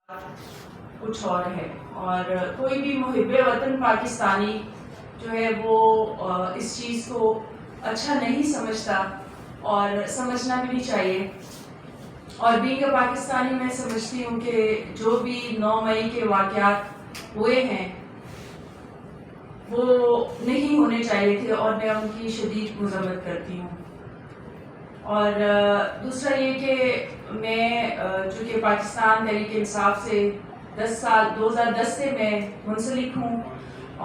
کچھ اور ہے، اور کوئی بھی محب وطن پاکستانی جو ہے وہ اس چیز کو اچھا نہیں سمجھتا اور سمجھنا بھی نہیں چاہیے. اور بینگ اے پاکستانی میں سمجھتی ہوں کہ جو بھی 9 مئی کے واقعات ہوئے ہیں وہ نہیں ہونے چاہیے تھے، اور میں ان کی شدید مذمت کرتی ہوں. اور دوسرا یہ کہ میں چونکہ پاکستان تحریک انصاف سے 2010 سے میں منسلک ہوں،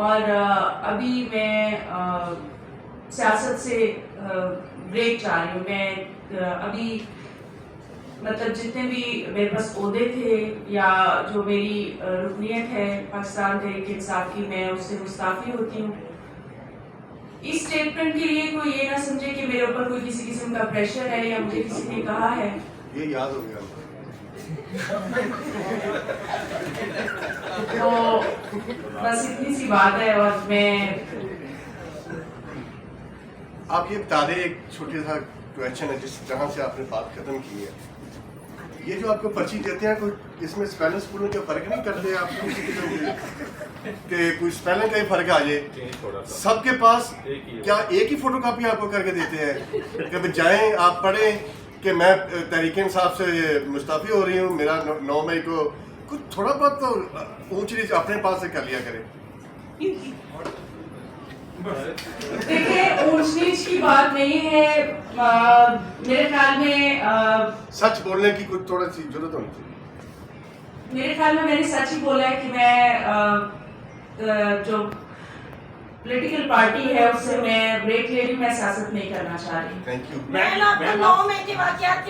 اور ابھی میں سیاست سے بریک چاہ رہی ہوں. میں ابھی مطلب جتنے بھی میرے پاس عہدے تھے یا جو میری رکنیت ہے پاکستان تحریک انصاف کی، میں اس سے مستعفی ہوتی ہوں. اس اسٹیٹمنٹ کے لیے کوئی یہ نہ سمجھے کہ میرے اوپر کوئی کسی قسم کا پریشر ہے یا مجھے کسی نے کہا ہے. یہ یاد ہو گیا تو بس اتنی سی بات ہے. اور میں آپ یہ بتا دیں، ایک چھوٹی سا کویشچن ہے جس جہاں سے آپ نے بات ختم کی ہے. یہ جو آپ کو پرچی دیتے ہیں، کوئی اس میں اسپیلنگ اسکولوں کا فرق نہیں کرتے آپ کو کسی قسم کی کہ کوئی اسپیلنگ کا ہی فرق آ جائے؟ سب کے پاس کیا ایک ہی فوٹو کاپی آپ کو کر کے دیتے ہیں کہ جائیں آپ پڑھیں کہ میں تحریک انصاف سے مستعفی ہو رہی ہوں، میرا 9 مئی کو کچھ تھوڑا بہت تو اونچ نیچ اپنے پاس سے کر لیا کریں. دیکھیں، اونچ نیچ کی بات نہیں ہے. میرے خیال میں سچ بولنے کی کچھ تھوڑا سی ضرورت ہونی چاہیے. میرے خیال میں نے سچ ہی بولا ہے کہ میں جو پولیٹیکل پارٹی ہے اس سے میں بریک لے رہی ہوں. میں سیاست نہیں کرنا چاہ رہی. Thank you. میں آپ کو 9 مئی کے واقعات